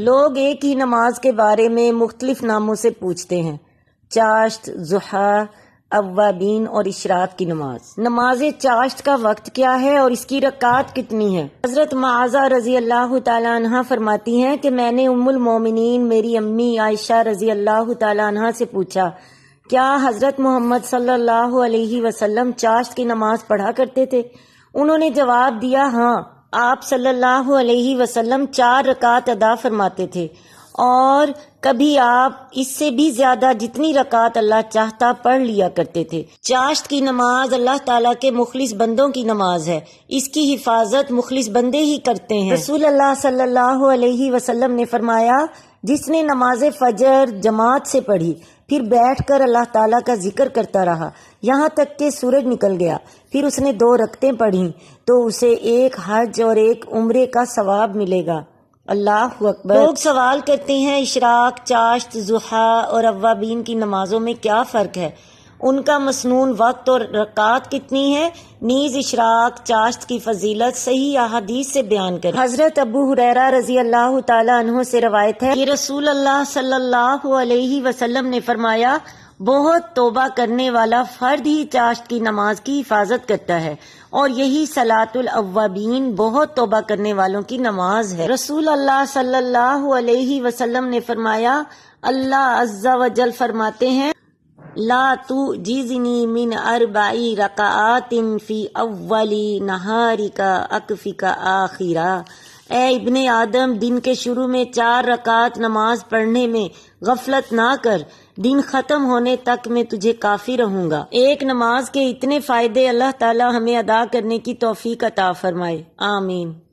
لوگ ایک ہی نماز کے بارے میں مختلف ناموں سے پوچھتے ہیں: چاشت، ضحیٰ، اوابین اور اشراق کی نماز۔ نماز چاشت کا وقت کیا ہے اور اس کی رکعات کتنی ہے؟ حضرت معاذہ رضی اللہ تعالیٰ عنہ فرماتی ہیں کہ میں نے ام المومنین میری امی عائشہ رضی اللہ تعالیٰ عنہ سے پوچھا، کیا حضرت محمد صلی اللہ علیہ وسلم چاشت کی نماز پڑھا کرتے تھے؟ انہوں نے جواب دیا، ہاں، آپ صلی اللہ علیہ وسلم 4 رکعت ادا فرماتے تھے، اور کبھی آپ اس سے بھی زیادہ جتنی رکعت اللہ چاہتا پڑھ لیا کرتے تھے۔ چاشت کی نماز اللہ تعالیٰ کے مخلص بندوں کی نماز ہے، اس کی حفاظت مخلص بندے ہی کرتے ہیں۔ رسول اللہ صلی اللہ علیہ وسلم نے فرمایا، جس نے نماز فجر جماعت سے پڑھی، پھر بیٹھ کر اللہ تعالیٰ کا ذکر کرتا رہا یہاں تک کہ سورج نکل گیا، پھر اس نے 2 رکعتیں پڑھیں، تو اسے 1 حج اور 1 عمرے کا ثواب ملے گا۔ اللہ اکبر۔ لوگ سوال کرتے ہیں اشراق، چاشت، ضحیٰ اور اوابین کی نمازوں میں کیا فرق ہے؟ ان کا مسنون وقت اور رکعات کتنی ہے؟ نیز اشراق، چاشت کی فضیلت صحیح احادیث سے بیان کریں۔ حضرت ابو ہریرہ رضی اللہ تعالیٰ عنہ سے روایت ہے کہ رسول اللہ صلی اللہ علیہ وسلم نے فرمایا، بہت توبہ کرنے والا فرد ہی چاشت کی نماز کی حفاظت کرتا ہے، اور یہی صلاۃ الاوابین بہت توبہ کرنے والوں کی نماز ہے۔ رسول اللہ صلی اللہ علیہ وسلم نے فرمایا، اللہ عز و جل فرماتے ہیں، لا تعجزنی من 4 رکعات فی اول نہارک اکفک آخرا۔ اے ابن آدم، دن کے شروع میں 4 رکعات نماز پڑھنے میں غفلت نہ کر، دن ختم ہونے تک میں تجھے کافی رہوں گا۔ ایک نماز کے اتنے فائدے اللہ تعالی ہمیں ادا کرنے کی توفیق عطا فرمائے، آمین۔